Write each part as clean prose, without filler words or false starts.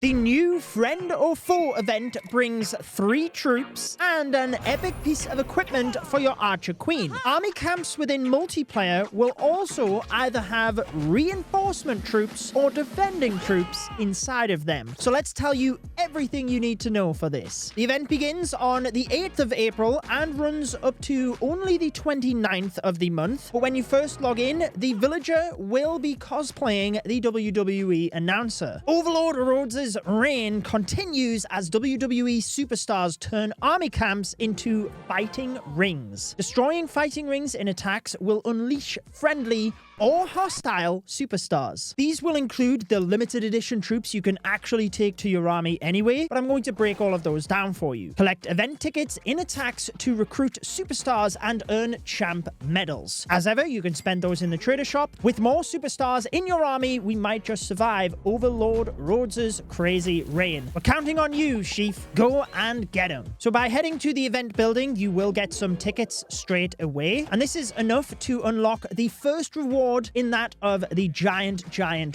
The new Friend or Foe event brings 3 troops and an epic piece of equipment for your Archer Queen. Army camps within multiplayer will also either have reinforcement troops or defending troops inside of them. So let's tell you everything you need to know for this. The event begins on the 8th of April and runs up to only the 29th of the month. But when you first log in, the villager will be cosplaying the WWE announcer. Overlord Rhodes' reign continues as WWE superstars turn army camps into fighting rings. Destroying fighting rings in attacks will unleash friendly or hostile superstars. These will include the limited edition troops you can actually take to your army anyway, but I'm going to break all of those down for you. Collect event tickets in attacks to recruit superstars and earn champ medals. As ever, you can spend those in the trader shop. With more superstars in your army, we might just survive Overlord Rhodes' crazy reign. We're counting on you, Sheaf. Go and get them. So by heading to the event building, you will get some tickets straight away, and this is enough to unlock the first reward in that of the giant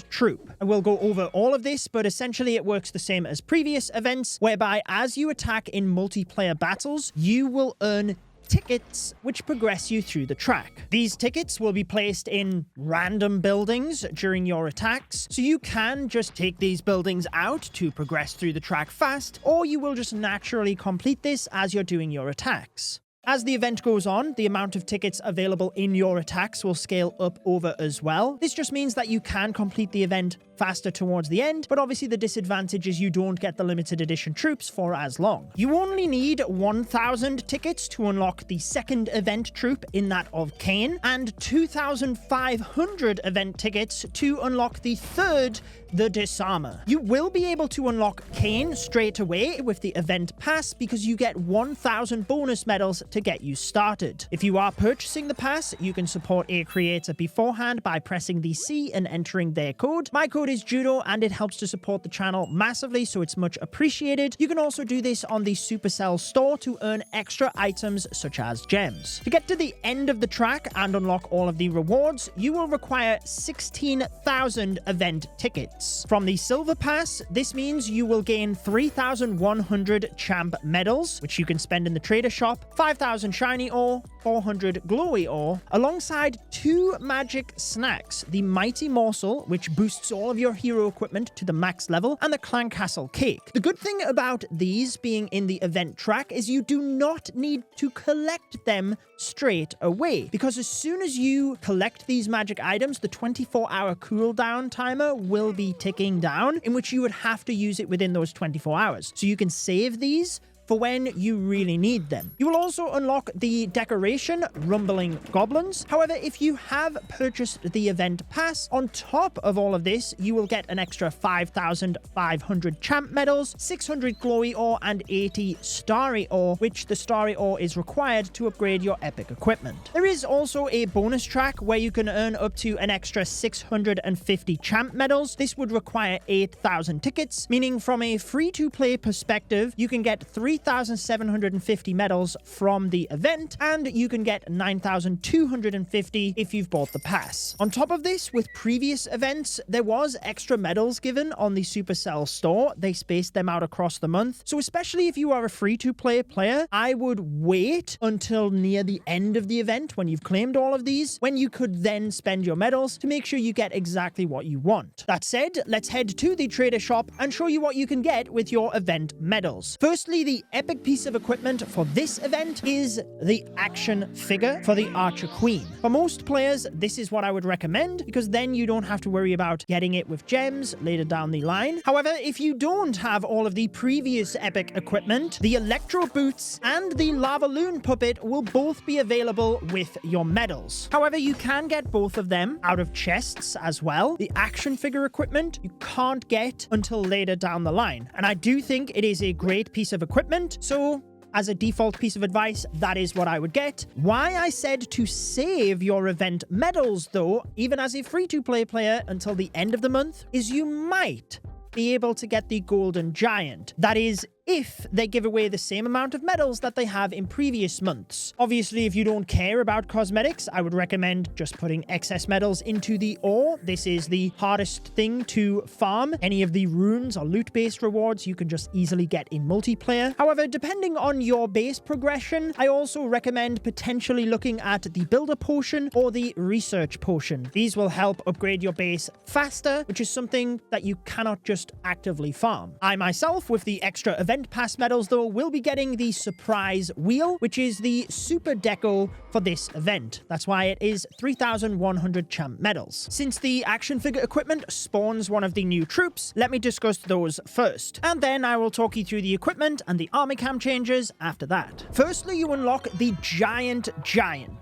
troop. I will go over all of this, but essentially it works the same as previous events, whereby as you attack in multiplayer battles, you will earn tickets which progress you through the track. These tickets will be placed in random buildings during your attacks, so you can just take these buildings out to progress through the track fast, or you will just naturally complete this as you're doing your attacks. As the event goes on, the amount of tickets available in your attacks will scale up over as well. This just means that you can complete the event faster towards the end, but obviously the disadvantage is you don't get the limited edition troops for as long. You only need 1,000 tickets to unlock the second event troop in that of KANE, and 2,500 event tickets to unlock the third, the Disarmer. You will be able to unlock KANE straight away with the event pass because you get 1,000 bonus medals to get you started. If you are purchasing the pass, you can support a creator beforehand by pressing the C and entering their code. My code is Judo, and it helps to support the channel massively, so it's much appreciated. You can also do this on the Supercell store to earn extra items such as gems. To get to the end of the track and unlock all of the rewards, you will require 16,000 event tickets. From the Silver Pass, this means you will gain 3,100 champ medals, which you can spend in the trader shop, 5,000 shiny ore, 400 glowy ore, alongside 2 magic snacks, the Mighty Morsel, which boosts all of your hero equipment to the max level, and the Clan Castle Cake. The good thing about these being in the event track is you do not need to collect them straight away, because as soon as you collect these magic items, the 24-hour cooldown timer will be ticking down, in which you would have to use it within those 24 hours. So you can save these for when you really need them. You will also unlock the decoration Rumbling Goblins. However, if you have purchased the event pass, on top of all of this, you will get an extra 5,500 champ medals, 600 glowy ore, and 80 starry ore, which the starry ore is required to upgrade your epic equipment. There is also a bonus track where you can earn up to an extra 650 champ medals. This would require 8,000 tickets, meaning from a free-to-play perspective, you can get 3,750 medals from the event, and you can get 9,250 if you've bought the pass. On top of this, with previous events, there was extra medals given on the Supercell store. They spaced them out across the month. So especially if you are a free-to-play player, I would wait until near the end of the event when you've claimed all of these, when you could then spend your medals to make sure you get exactly what you want. That said, let's head to the trader shop and show you what you can get with your event medals. Firstly, the epic piece of equipment for this event is the action figure for the Archer Queen. For most players, this is what I would recommend, because then you don't have to worry about getting it with gems later down the line. However, if you don't have all of the previous epic equipment, the Electro Boots and the Lava Loon Puppet will both be available with your medals. However, you can get both of them out of chests as well. The action figure equipment you can't get until later down the line, and I do think it is a great piece of equipment. So as a default piece of advice, that is what I would get. Why I said to save your event medals, though, even as a free-to-play player until the end of the month, is you might be able to get the Golden Giant. That is if they give away the same amount of medals that they have in previous months. Obviously, if you don't care about cosmetics, I would recommend just putting excess medals into the ore. This is the hardest thing to farm. Any of the runes or loot-based rewards you can just easily get in multiplayer. However, depending on your base progression, I also recommend potentially looking at the builder potion or the research potion. These will help upgrade your base faster, which is something that you cannot just actively farm. I myself, with the extra event pass medals though, will be getting the surprise wheel, which is the super deco for this event. That's why it is 3,100 champ medals. Since the action figure equipment spawns one of the new troops, let me discuss those first, and then I will talk you through the equipment and the army cam changes after that. Firstly, you unlock the Giant.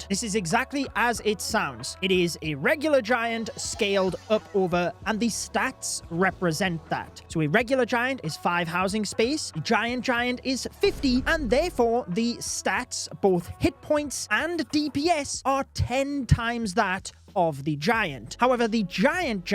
This is exactly as it sounds. It is a regular giant scaled up over, and the stats represent that. So a regular giant is 5 housing space, the giant is 50, and therefore the stats, both hit points and DPS, are 10 times that of the giant. However, the giant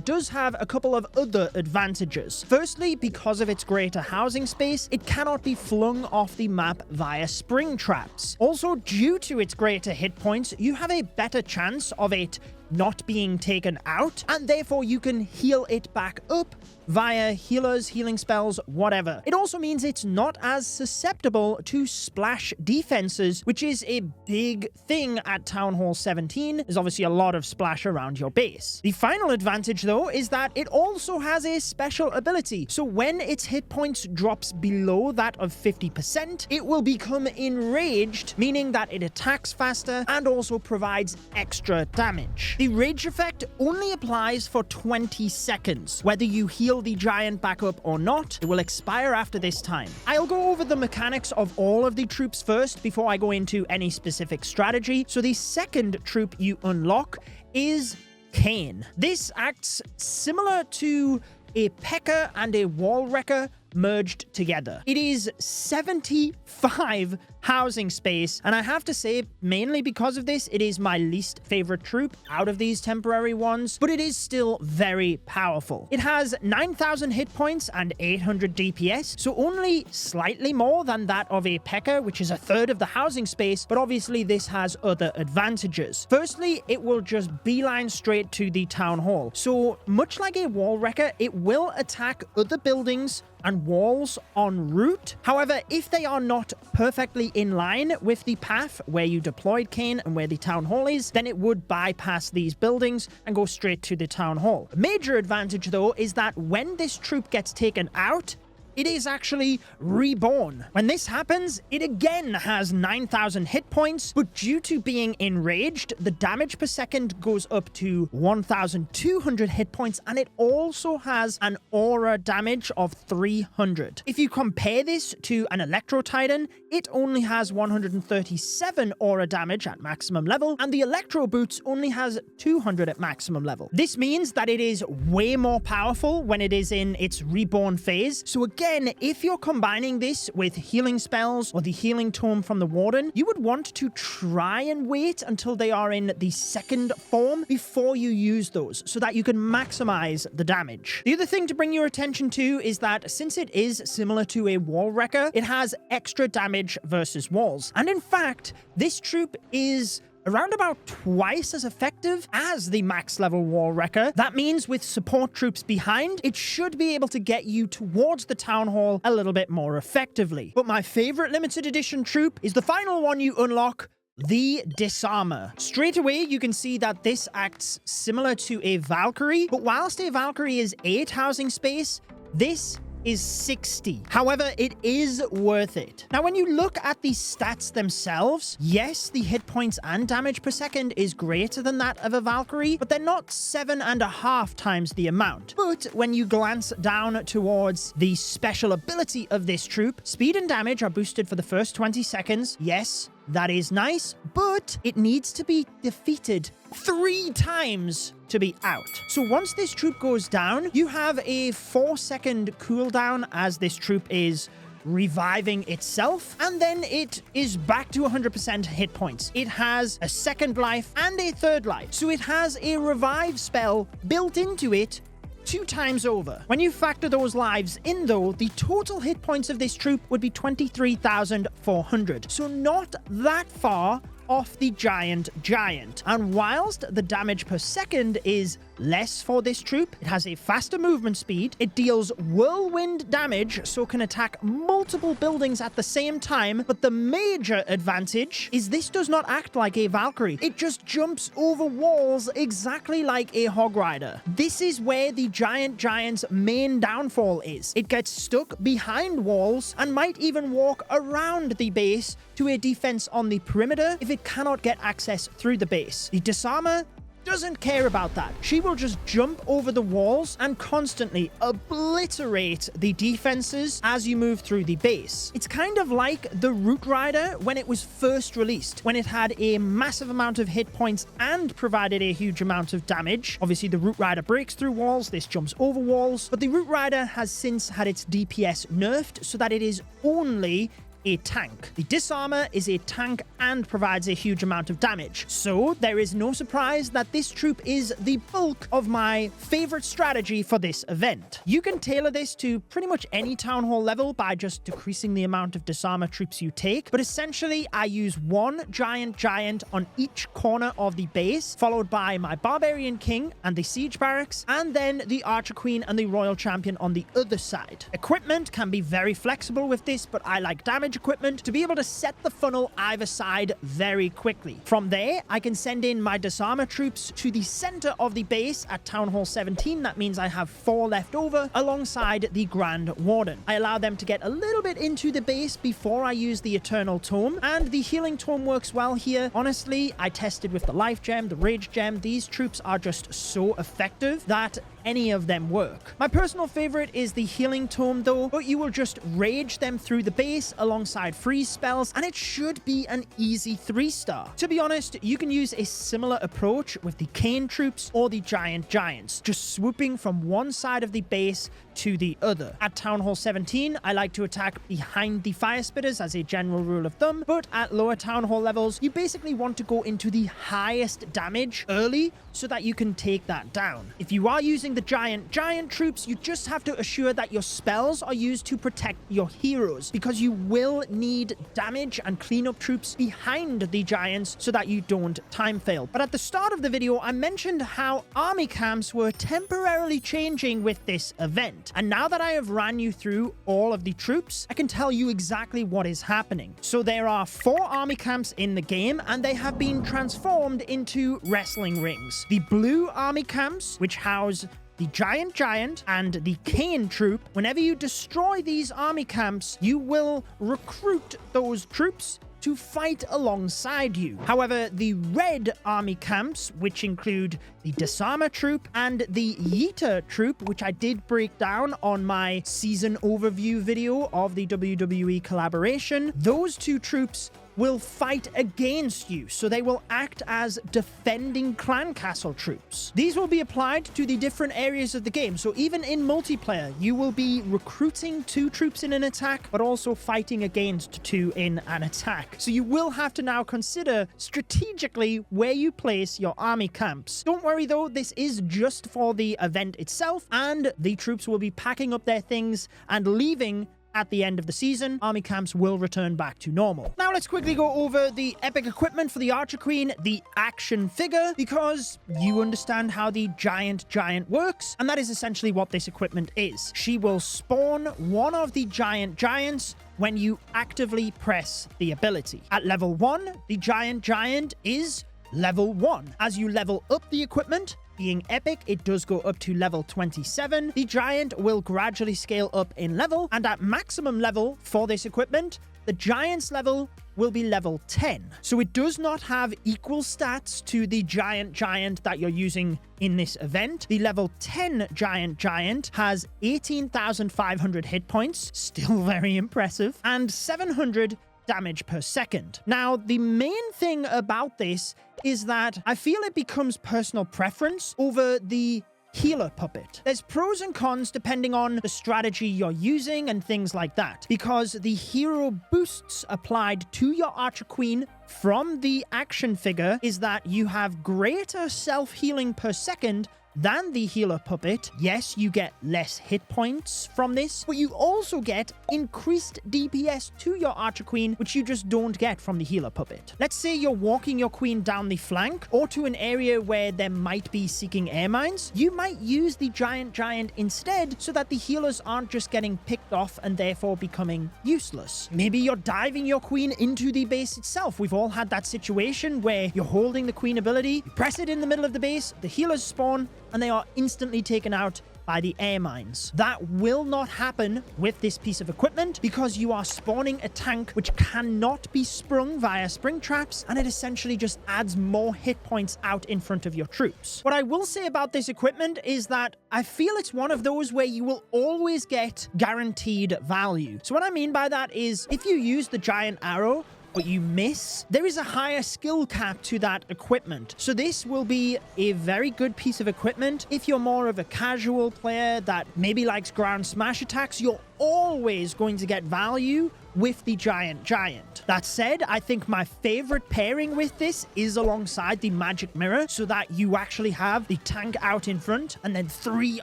does have a couple of other advantages. Firstly, because of its greater housing space, it cannot be flung off the map via spring traps. Also, due to its greater hit points, you have a better chance of it not being taken out, and therefore you can heal it back up via healers, healing spells, whatever. It also means it's not as susceptible to splash defenses, which is a big thing at Town Hall 17. There's obviously a lot of splash around your base. The final advantage, though, is that it also has a special ability. So when its hit points drops below that of 50%, it will become enraged, meaning that it attacks faster and also provides extra damage. The rage effect only applies for 20 seconds. Whether you heal the giant back up or not, it will expire after this time. I'll go over the mechanics of all of the troops first before I go into any specific strategy. So the second troop you unlock is KANE. This acts similar to a P.E.K.K.A. and a Wall Wrecker merged together. It is 75 housing space, and I have to say, mainly because of this, it is my least favorite troop out of these temporary ones, but it is still very powerful. It has 9,000 hit points and 800 DPS, so only slightly more than that of a P.E.K.K.A., which is a third of the housing space, but obviously this has other advantages. Firstly, it will just beeline straight to the town hall. So much like a Wall Wrecker, it will attack other buildings and walls en route. However, if they are not perfectly in line with the path where you deployed KANE and where the town hall is, then it would bypass these buildings and go straight to the town hall. A major advantage, though, is that when this troop gets taken out, it is actually reborn. When this happens, it again has 9,000 hit points, but due to being enraged, the damage per second goes up to 1,200 hit points, and it also has an aura damage of 300. If you compare this to an Electro Titan, it only has 137 aura damage at maximum level, and the Electro Boots only has 200 at maximum level. This means that it is way more powerful when it is in its reborn phase. So again, if you're combining this with healing spells or the healing tome from the Warden, you would want to try and wait until they are in the second form before you use those, so that you can maximize the damage. The other thing to bring your attention to is that since it is similar to a Wall Wrecker, it has extra damage versus walls. And in fact, this troop is around about twice as effective as the max level Wall Wrecker. That means with support troops behind, it should be able to get you towards the town hall a little bit more effectively. But my favorite limited edition troop is the final one you unlock, the Disarmer. Straight away, you can see that this acts similar to a Valkyrie, but whilst a Valkyrie is 8 housing space, this is 60. However, it is worth it. Now, when you look at the stats themselves, yes, the hit points and damage per second is greater than that of a Valkyrie, but they're not 7.5 times the amount. But when you glance down towards the special ability of this troop, speed and damage are boosted for the first 20 seconds. Yes, that is nice, but it needs to be defeated 3 times to be out. So once this troop goes down, you have a 4-second cooldown as this troop is reviving itself, and then it is back to 100% hit points. It has a second life and a third life, so it has a revive spell built into it 2 times over. When you factor those lives in though, the total hit points of this troop would be 23,400. So not that far off the giant. And whilst the damage per second is less for this troop, it has a faster movement speed, it deals whirlwind damage, so can attack multiple buildings at the same time, but the major advantage is this does not act like a Valkyrie. It just jumps over walls exactly like a Hog Rider. This is where the giant's main downfall is. It gets stuck behind walls and might even walk around the base to a defense on the perimeter if it cannot get access through the base. The Disarmer doesn't care about that. She will just jump over the walls and constantly obliterate the defenses as you move through the base. It's kind of like the Root Rider when it was first released, when it had a massive amount of hit points and provided a huge amount of damage. Obviously, the Root Rider breaks through walls, this jumps over walls, but the Root Rider has since had its DPS nerfed so that it is only a tank. The Disarmer is a tank and provides a huge amount of damage. So there is no surprise that this troop is the bulk of my favorite strategy for this event. You can tailor this to pretty much any town hall level by just decreasing the amount of Disarmer troops you take, but essentially I use one giant on each corner of the base, followed by my Barbarian King and the Siege Barracks, and then the Archer Queen and the Royal Champion on the other side. Equipment can be very flexible with this, but I like damage equipment to be able to set the funnel either side very quickly. From there, I can send in my Disarmer troops to the center of the base at Town Hall 17. That means I have 4 left over alongside the Grand Warden. I allow them to get a little bit into the base before I use the Eternal Tome, and the Healing Tome works well here. Honestly, I tested with the Life Gem, the Rage Gem. These troops are just so effective that any of them work. My personal favorite is the Healing Tome though, but you will just rage them through the base alongside freeze spells, and it should be an easy 3-star. To be honest, you can use a similar approach with the KANE troops or the Giants, just swooping from one side of the base to the other. At Town Hall 17, I like to attack behind the Fire Spitters as a general rule of thumb, but at lower Town Hall levels, you basically want to go into the highest damage early so that you can take that down. If you are using the giant troops, you just have to assure that your spells are used to protect your heroes, because you will need damage and cleanup troops behind the giants so that you don't time fail. But at the start of the video, I mentioned how army camps were temporarily changing with this event. And now that I have ran you through all of the troops, I can tell you exactly what is happening. So there are 4 army camps in the game, and they have been transformed into wrestling rings. The blue army camps, which house the giant and the KANE Troop. Whenever you destroy these army camps, you will recruit those troops to fight alongside you. However, the red army camps, which include the Disarmer Troop and the Yeeter Troop, which I did break down on my season overview video of the WWE collaboration, those 2 troops will fight against you, so they will act as defending clan castle troops. These will be applied to the different areas of the game, so even in multiplayer, you will be recruiting 2 troops in an attack, but also fighting against 2 in an attack. So you will have to now consider strategically where you place your army camps. Don't worry though, this is just for the event itself, and the troops will be packing up their things and leaving at the end of the season. Army camps will return back to normal. Now let's quickly go over the epic equipment for the Archer Queen, the action figure, because you understand how the giant works, and that is essentially what this equipment is. She will spawn one of the giants when you actively press the ability. At level 1, the giant is level 1. As you level up the equipment, being epic, it does go up to level 27. The giant will gradually scale up in level, and at maximum level for this equipment, the giant's level will be level 10. So it does not have equal stats to the giant that you're using in this event. The level 10 giant has 18,500 hit points, still very impressive, and 700 damage per second. Now, the main thing about this is that I feel it becomes personal preference over the healer puppet. There's pros and cons depending on the strategy you're using and things like that, because the hero boosts applied to your Archer Queen from the action figure is that you have greater self-healing per second than the healer puppet. Yes, you get less hit points from this, but you also get increased DPS to your Archer Queen, which you just don't get from the healer puppet. Let's say you're walking your queen down the flank or to an area where there might be seeking air mines. You might use the giant instead so that the healers aren't just getting picked off and therefore becoming useless. Maybe you're diving your queen into the base itself. We've all had that situation where you're holding the queen ability, you press it in the middle of the base, the healers spawn, and they are instantly taken out by the air mines. That will not happen with this piece of equipment because you are spawning a tank which cannot be sprung via spring traps, and it essentially just adds more hit points out in front of your troops. What I will say about this equipment is that I feel it's one of those where you will always get guaranteed value. So what I mean by that is if you use the giant arrow, but you miss, there is a higher skill cap to that equipment. So this will be a very good piece of equipment. If you're more of a casual player that maybe likes ground smash attacks, you're always going to get value with the giant. That said, I think my favorite pairing with this is alongside the magic mirror, so that you actually have the tank out in front and then 3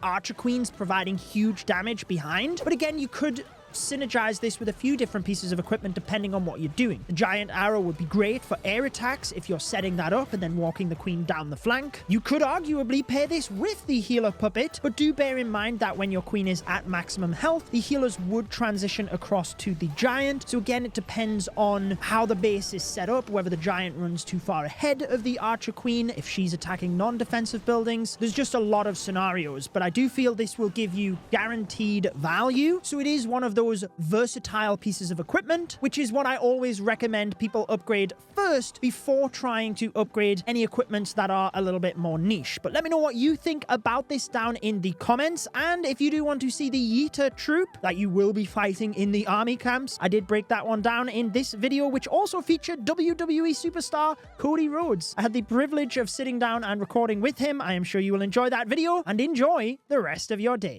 archer queens providing huge damage behind. But again, you could synergize this with a few different pieces of equipment depending on what you're doing. The giant arrow would be great for air attacks if you're setting that up and then walking the queen down the flank. You could arguably pair this with the healer puppet, but do bear in mind that when your queen is at maximum health, the healers would transition across to the giant. So again, it depends on how the base is set up, whether the giant runs too far ahead of the archer queen, if she's attacking non-defensive buildings. There's just a lot of scenarios, but I do feel this will give you guaranteed value. So it is one of those versatile pieces of equipment, which is what I always recommend people upgrade first before trying to upgrade any equipments that are a little bit more niche. But let me know what you think about this down in the comments. And if you do want to see the Yeeter troop that you will be fighting in the army camps, I did break that one down in this video, which also featured WWE superstar Cody Rhodes. I had the privilege of sitting down and recording with him. I am sure you will enjoy that video and enjoy the rest of your day.